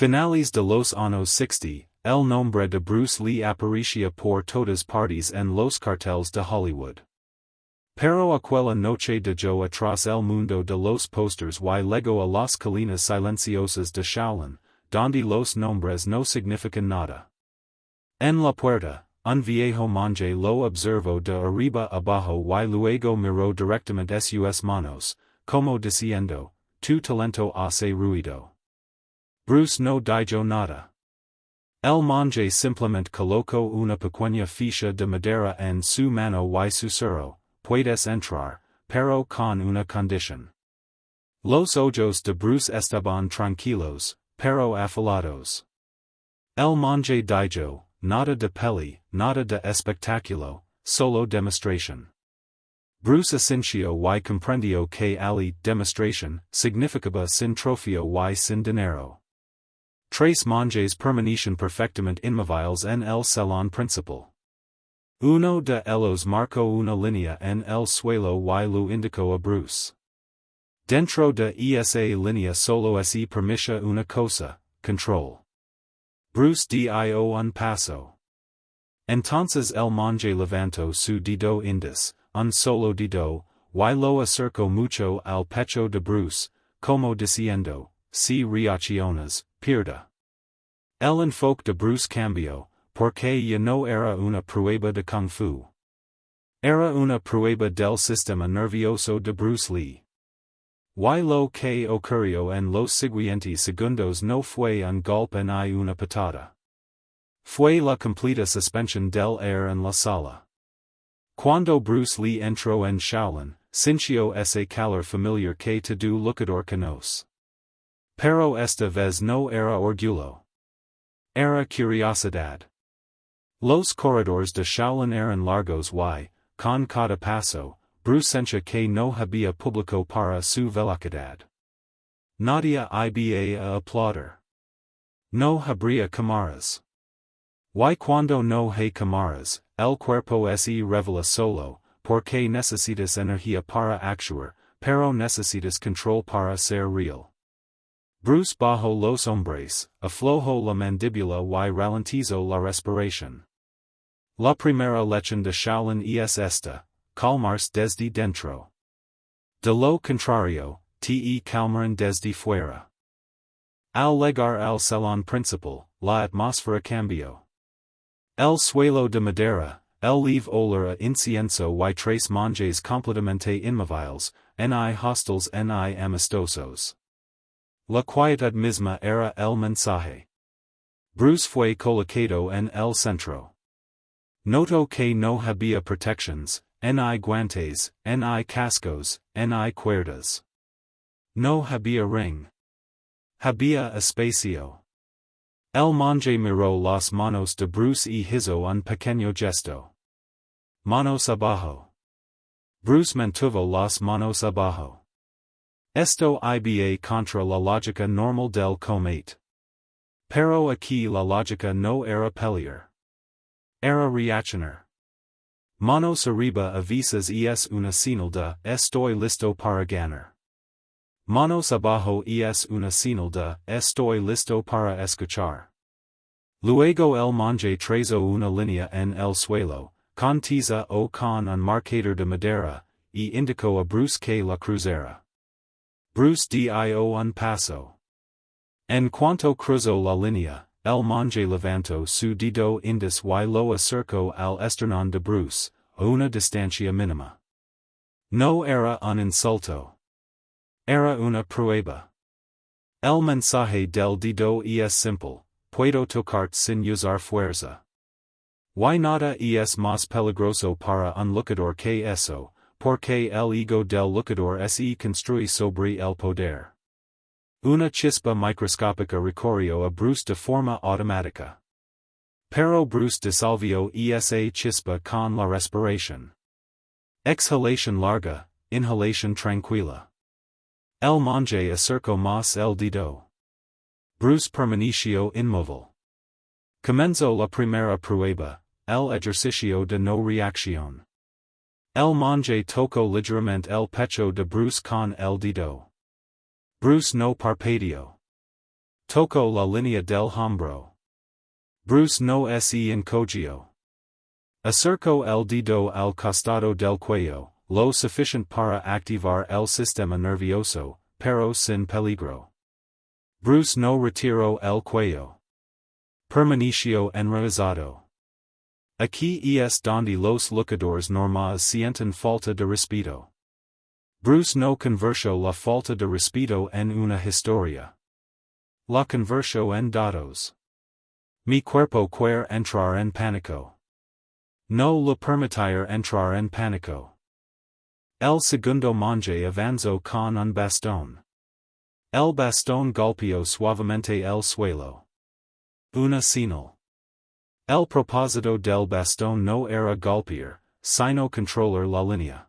Finales de los años 60, el nombre de Bruce Lee aparecía por todas partes en los carteles de Hollywood. Pero aquella noche dejó atrás el mundo de los posters y llegó a las colinas silenciosas de Shaolin, donde los nombres no significan nada. En la puerta, un viejo monje lo observó de arriba abajo y luego miró directamente sus manos, como diciendo, tu talento hace ruido. Bruce no dijo nada. El monje simplemente colocó una pequeña ficha de madera en su mano y susurró, puedes entrar, pero con una condición. Los ojos de Bruce estaban tranquilos, pero afilados. El monje dijo, nada de peli, nada de espectáculo, solo demostración. Bruce asintió y comprendió que la demostración significaba sin trofeo y sin dinero. Tres monjes permanecen perfectamente inmóviles en el salón principal. Uno de ellos marcó una línea en el suelo y lo indicó a Bruce. Dentro de esa línea solo se permite una cosa, control. Bruce dio un paso. Entonces el monje levantó su dedo índice, un solo dedo, y lo acercó mucho al pecho de Bruce, como diciendo, si reaccionas, pierda. El enfoque de Bruce cambió, porque ya no era una prueba de kung fu. Era una prueba del sistema nervioso de Bruce Lee. Y lo que ocurrió en los siguientes segundos no fue un golpe ni una patada. Fue la completa suspensión del aire en la sala. Cuando Bruce Lee entró en Shaolin, sintió ese calor familiar que todo luchador conoce. Pero esta vez no era orgullo. Era curiosidad. Los corredores de Shaolin eran largos y, con cada paso, Bruce sentía que no había público para su velocidad. Nadie iba a aplaudir. No habría cámaras. Y cuando no hay cámaras, el cuerpo se revela solo, porque necesitas energía para actuar, pero necesitas control para ser real. Bruce bajó los hombres, aflojó la mandíbula y ralentizó la respiración. La primera lección de Shaolin es esta, calmarse desde dentro. De lo contrario, te calmarán desde fuera. Al llegar al salón principal, la atmósfera cambió. El suelo de madera, el leve olor a incienso y tres monjes completamente inmóviles, ni hostiles ni amistosos. La quietud misma era el mensaje. Bruce fue colocado en el centro. Notó que no había protecciones, ni guantes, ni cascos, ni cuerdas. No había ring. Había espacio. El monje miró las manos de Bruce y hizo un pequeño gesto. Manos abajo. Bruce mantuvo las manos abajo. Esto iba contra la lógica normal del combate. Pero aquí la lógica no era pelear. Era reaccionar. Manos arriba a veces es una señal de estoy listo para ganar. Manos abajo es una señal de estoy listo para escuchar. Luego el monje trazó una línea en el suelo, con tiza o con un marcador de madera, y indicó a Bruce que la cruzara. Bruce dio un paso. En cuanto cruzó la línea, el monje levantó su dedo índice y lo acercó al esternón de Bruce, a una distancia mínima. No era un insulto. Era una prueba. El mensaje del dedo es simple, puedo tocarte sin usar fuerza. Y nada es más peligroso para un luchador que eso, porque el ego del luchador se construye sobre el poder. Una chispa microscópica recorrió a Bruce de forma automática. Pero Bruce disolvió esa chispa con la respiración. Exhalación larga, inhalación tranquila. El monje acercó más el dedo. Bruce permaneció inmóvil. Comenzó la primera prueba, el ejercicio de no reacción. El monje tocó ligeramente el pecho de Bruce con el dedo. Bruce no parpadeó. Tocó la línea del hombro. Bruce no se encogió. Acercó el dedo al costado del cuello, lo suficiente para activar el sistema nervioso, pero sin peligro. Bruce no retiró el cuello. Permaneció enraizado. Aquí es donde los luchadores normales sienten falta de respeto. Bruce no convirtió la falta de respeto en una historia. La convirtió en datos. Mi cuerpo quiere entrar en pánico. No le permitir entrar en pánico. El segundo monje avanzó con un bastón. El bastón golpeó suavemente el suelo. Una señal. El propósito del bastón no era golpear, sino controlar la línea.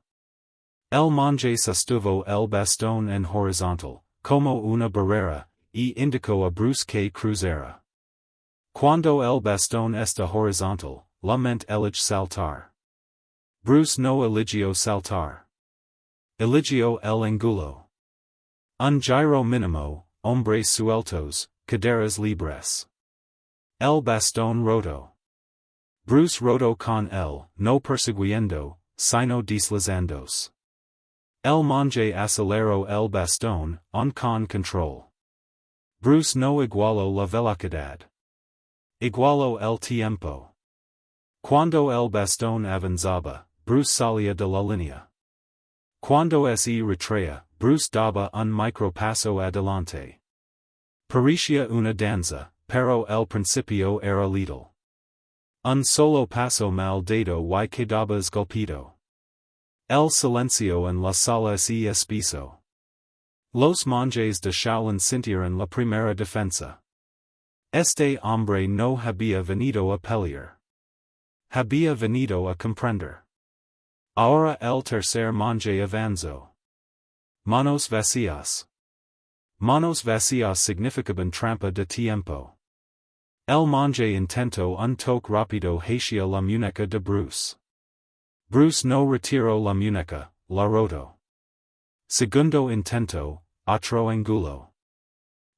El monje sostuvo el bastón en horizontal, como una barrera, y indicó a Bruce que cruzara. Cuando el bastón está horizontal, la mente elige saltar. Bruce no eligió saltar. Eligió el ángulo. Un giro mínimo, hombres sueltos, caderas libres. El bastón roto. Bruce roto con él, no persiguiendo, sino deslizándose. El monje aceleró el bastón, con control. Bruce no igualó la velocidad. Igualó el tiempo. Cuando el bastón avanzaba, Bruce salía de la línea. Cuando se retraía, Bruce daba un micropaso adelante. Parecía una danza, pero el principio era letal. Un solo paso mal dado y quedabas golpeado. El silencio en la sala se espeso. Los monjes de Shaolin sintieron la primera defensa. Este hombre no había venido a pelear. Había venido a comprender. Ahora el tercer monje avanzó. Manos vacías. Manos vacías significaban trampa de tiempo. El monje intentó un toque rápido hacia la muñeca de Bruce. Bruce no retiró la muñeca, la roto. Segundo intento, otro ángulo.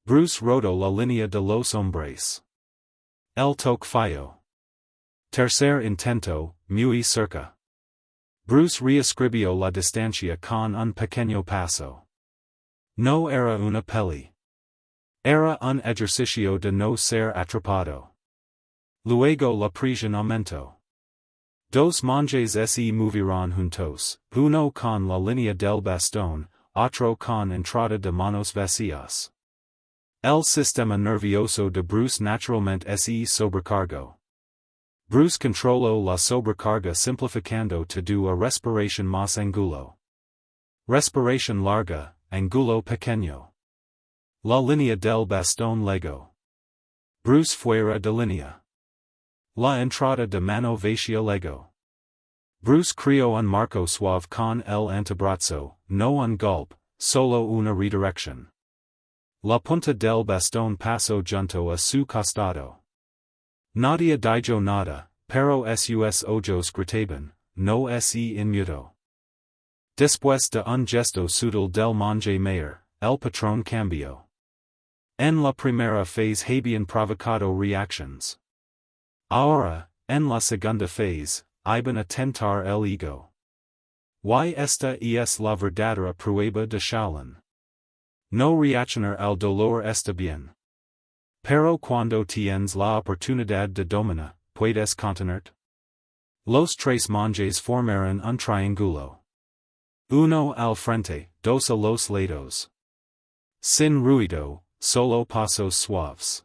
Bruce roto la línea de los hombres. El toque falló. Tercer intento, muy cerca. Bruce reescribió la distancia con un pequeño paso. No era una peli. Era un ejercicio de no ser atrapado. Luego la presión aumentó. Dos monjes se movieron juntos, uno con la línea del bastón, otro con entrada de manos vacías. El sistema nervioso de Bruce naturalmente se sobrecargó. Bruce controló la sobrecarga simplificando todo a respiración más ángulo. Respiración larga, ángulo pequeño. La línea del bastón legó. Bruce fuera de línea. La entrada de mano vacía legó. Bruce creó un marco suave con el antebrazo, no un golpe, solo una redirección. La punta del bastón pasó junto a su costado. Nadie dijo nada, pero sus ojos gritaban, no se inmutó. Después de un gesto sutil del monje mayor, el patrón cambió. En la primera fase habían provocado reacciones. Ahora, en la segunda fase, iban a tentar el ego. Y esta es la verdadera prueba de Shaolin. No reaccionar al dolor está bien. Pero cuando tienes la oportunidad de dominar, puedes contenerte. Los tres monjes formaron un triángulo. Uno al frente, dos a los lados. Sin ruido, solo pasos suaves.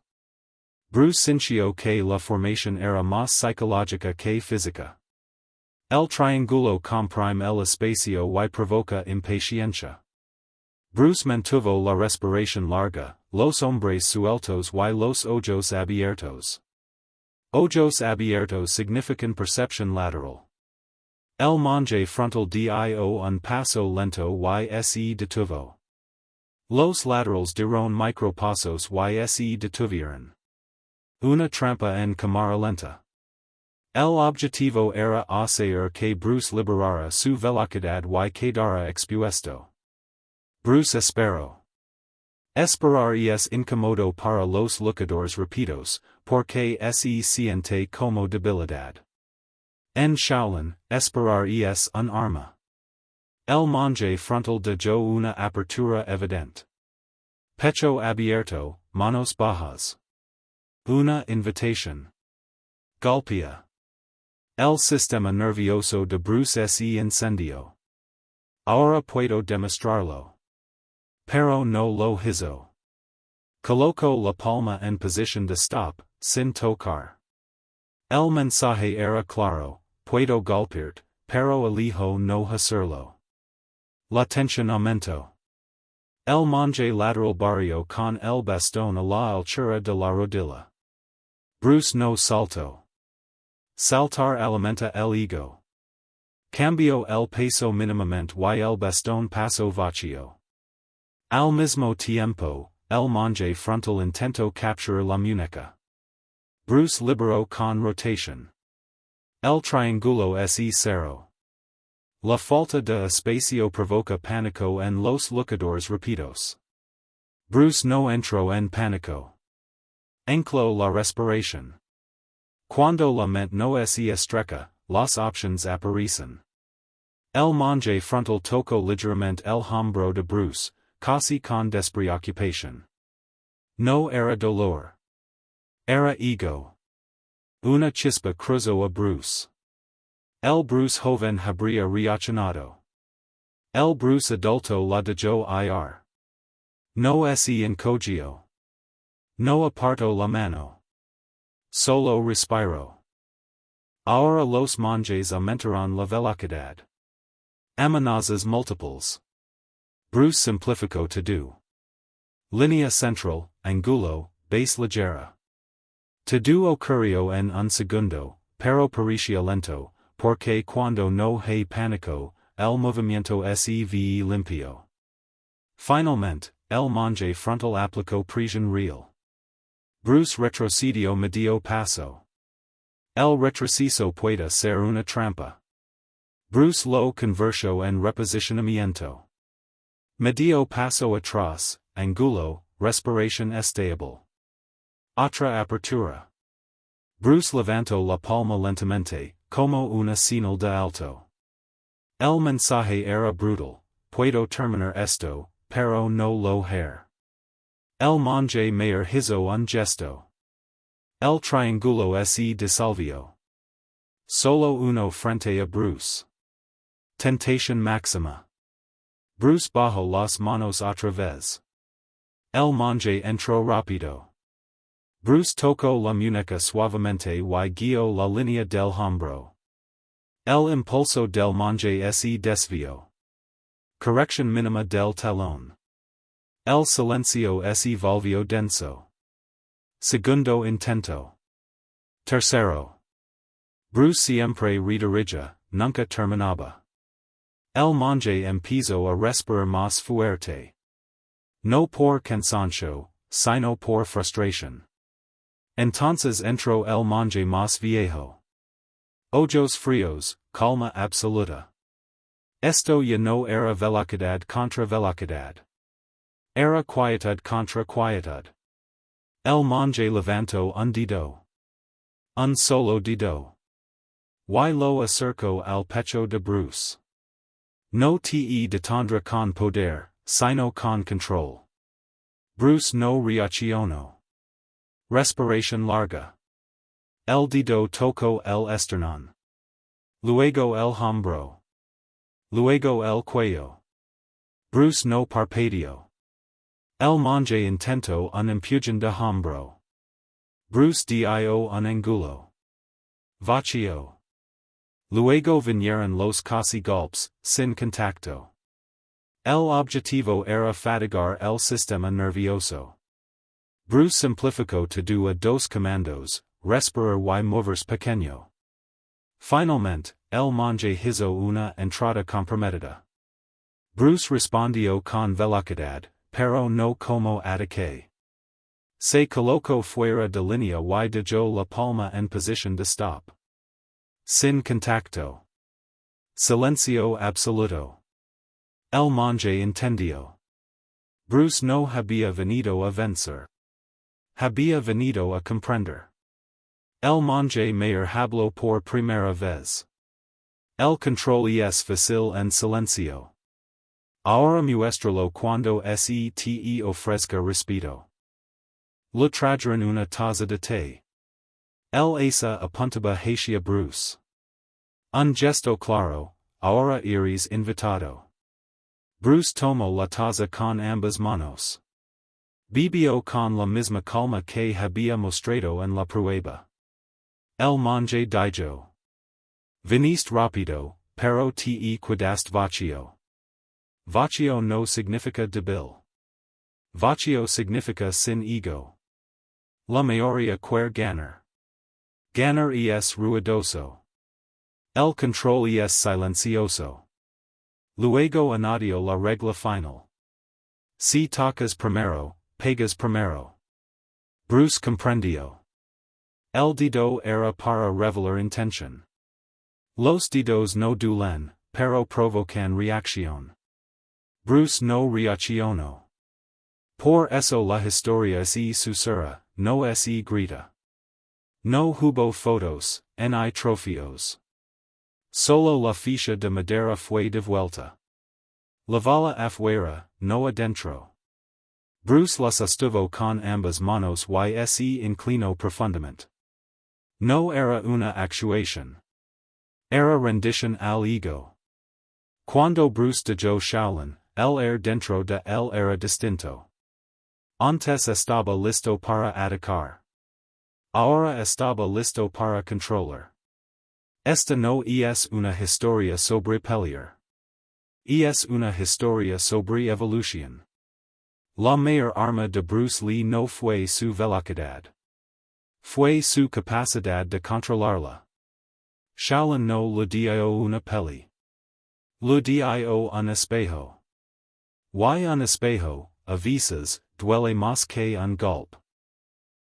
Bruce sintió que la formación era más psicológica que física. El triángulo comprime el espacio y provoca impaciencia. Bruce mantuvo la respiración larga, los hombres sueltos y los ojos abiertos. Ojos abiertos significan percepción lateral. El monje frontal dio un paso lento y se detuvo. Los laterales dieron micropasos y se detuvieron. Una trampa en cámara lenta. El objetivo era hacer que Bruce liberara su velocidad y quedara expuesto. Bruce esperó. Esperar es incómodo para los luchadores rápidos, porque se siente como debilidad. En Shaolin, esperar es un arma. El monje frontal de yo una apertura evidente. Pecho abierto, manos bajas. Una invitación. Golpea. El sistema nervioso de Bruce se incendió. Ahora puedo demostrarlo. Pero no lo hizo. Coloco la palma en posición de stop, sin tocar. El mensaje era claro, puedo golpear, pero elijo no hacerlo. La tensión aumentó. El monje lateral barrio con el bastón a la altura de la rodilla. Bruce no saltó. Saltar alimenta el ego. Cambio el peso mínimamente y el bastón pasó vacío. Al mismo tiempo, el monje frontal intentó capturar la muñeca. Bruce liberó con rotación. El triángulo se cerró. La falta de espacio provoca pánico en los luchadores rápidos. Bruce no entró en pánico. Ancló la respiración. Cuando la mente no se estrecha, las opciones aparecen. El monje frontal tocó ligeramente el hombro de Bruce, casi con despreocupación. No era dolor. Era ego. Una chispa cruzó a Bruce. El Bruce joven habría reaccionado. El Bruce adulto la dejó ir. No se encogió. No apartó la mano. Solo respiró. Ahora los monjes aumentaron la velocidad. Amenazas múltiples. Bruce simplificó todo. Línea central, ángulo, base ligera. Todo ocurrió en un segundo, pero parecía lento, porque cuando no hay pánico, el movimiento se ve limpio. Finalmente, el monje frontal aplicó presión real. Bruce retrocedió medio paso. El retroceso puede ser una trampa. Bruce lo convirtió en reposicionamiento. Medio paso atrás, ángulo, respiración estable. Otra apertura. Bruce levantó la palma lentamente, como una señal de alto. El mensaje era brutal, puedo terminar esto, pero no lo haré. El monje mayor hizo un gesto. El triángulo se disolvió. Solo uno frente a Bruce. Tentación máxima. Bruce bajó las manos otra vez. El monje entró rápido. Bruce tocó la muñeca suavemente y guió la línea del hombro. El impulso del monje se desvió. Corrección mínima del talón. El silencio se volvió denso. Segundo intento. Tercero. Bruce siempre redirige, nunca terminaba. El monje empezó a respirar más fuerte. No por cansancio, sino por frustración. Entonces entró el monje más viejo. Ojos fríos, calma absoluta. Esto ya no era velocidad contra velocidad. Era quietud contra quietud. El monje levantó un dedo. Un solo dedo. Y lo acercó al pecho de Bruce. No te detendrá con poder, sino con control. Bruce no reaccionó. Respiración larga. El dedo tocó el esternón. Luego el hombro. Luego el cuello. Bruce no parpadeó. El monje intentó un empujón de hombro. Bruce dio un ángulo. Vacío. Luego vinieron los casi golpes, sin contacto. El objetivo era fatigar el sistema nervioso. Bruce simplificó todo a dos comandos, respirar y moverse pequeño. Finalmente, el monje hizo una entrada comprometida. Bruce respondió con velocidad, pero no como ataque. Se colocó fuera de línea y dejó la palma en posición de stop. Sin contacto. Silencio absoluto. El monje entendió. Bruce no había venido a vencer. Había venido a comprender. El monje mayor habló por primera vez. El control es fácil en silencio. Ahora muéstralo cuando se te ofrezca respeto. Le trajeron una taza de té. El asa apuntaba hacia Bruce. Un gesto claro, ahora eres invitado. Bruce tomó la taza con ambas manos. Bebió con la misma calma que había mostrado en la prueba. El monje dijo. Viniste rápido, pero te quedaste vacío. Vacío no significa débil. Vacío significa sin ego. La mayoría quiere ganar. Ganar es ruidoso. El control es silencioso. Luego añadió la regla final. Si tocas primero, pegas primero. Bruce comprendió. El dedo era para revelar intención. Los dedos no duelen, pero provocan reacción. Bruce no reaccionó. Por eso la historia se susurra, no se grita. No hubo fotos, ni trofeos. Solo la ficha de madera fue devuelta. La bala afuera, no adentro. Bruce la sostuvo con ambas manos y se inclinó profundamente. No era una actuación. Era rendición al ego. Cuando Bruce dejó Shaolin, él era dentro de él era distinto. Antes estaba listo para atacar. Ahora estaba listo para controlar. Esta no es una historia sobre pelear. Es una historia sobre evolución. La mayor arma de Bruce Lee no fue su velocidad. Fue su capacidad de controlarla. Shaolin no le dio una peli. Le dio un espejo. Y un espejo, a veces, duele más que un golpe.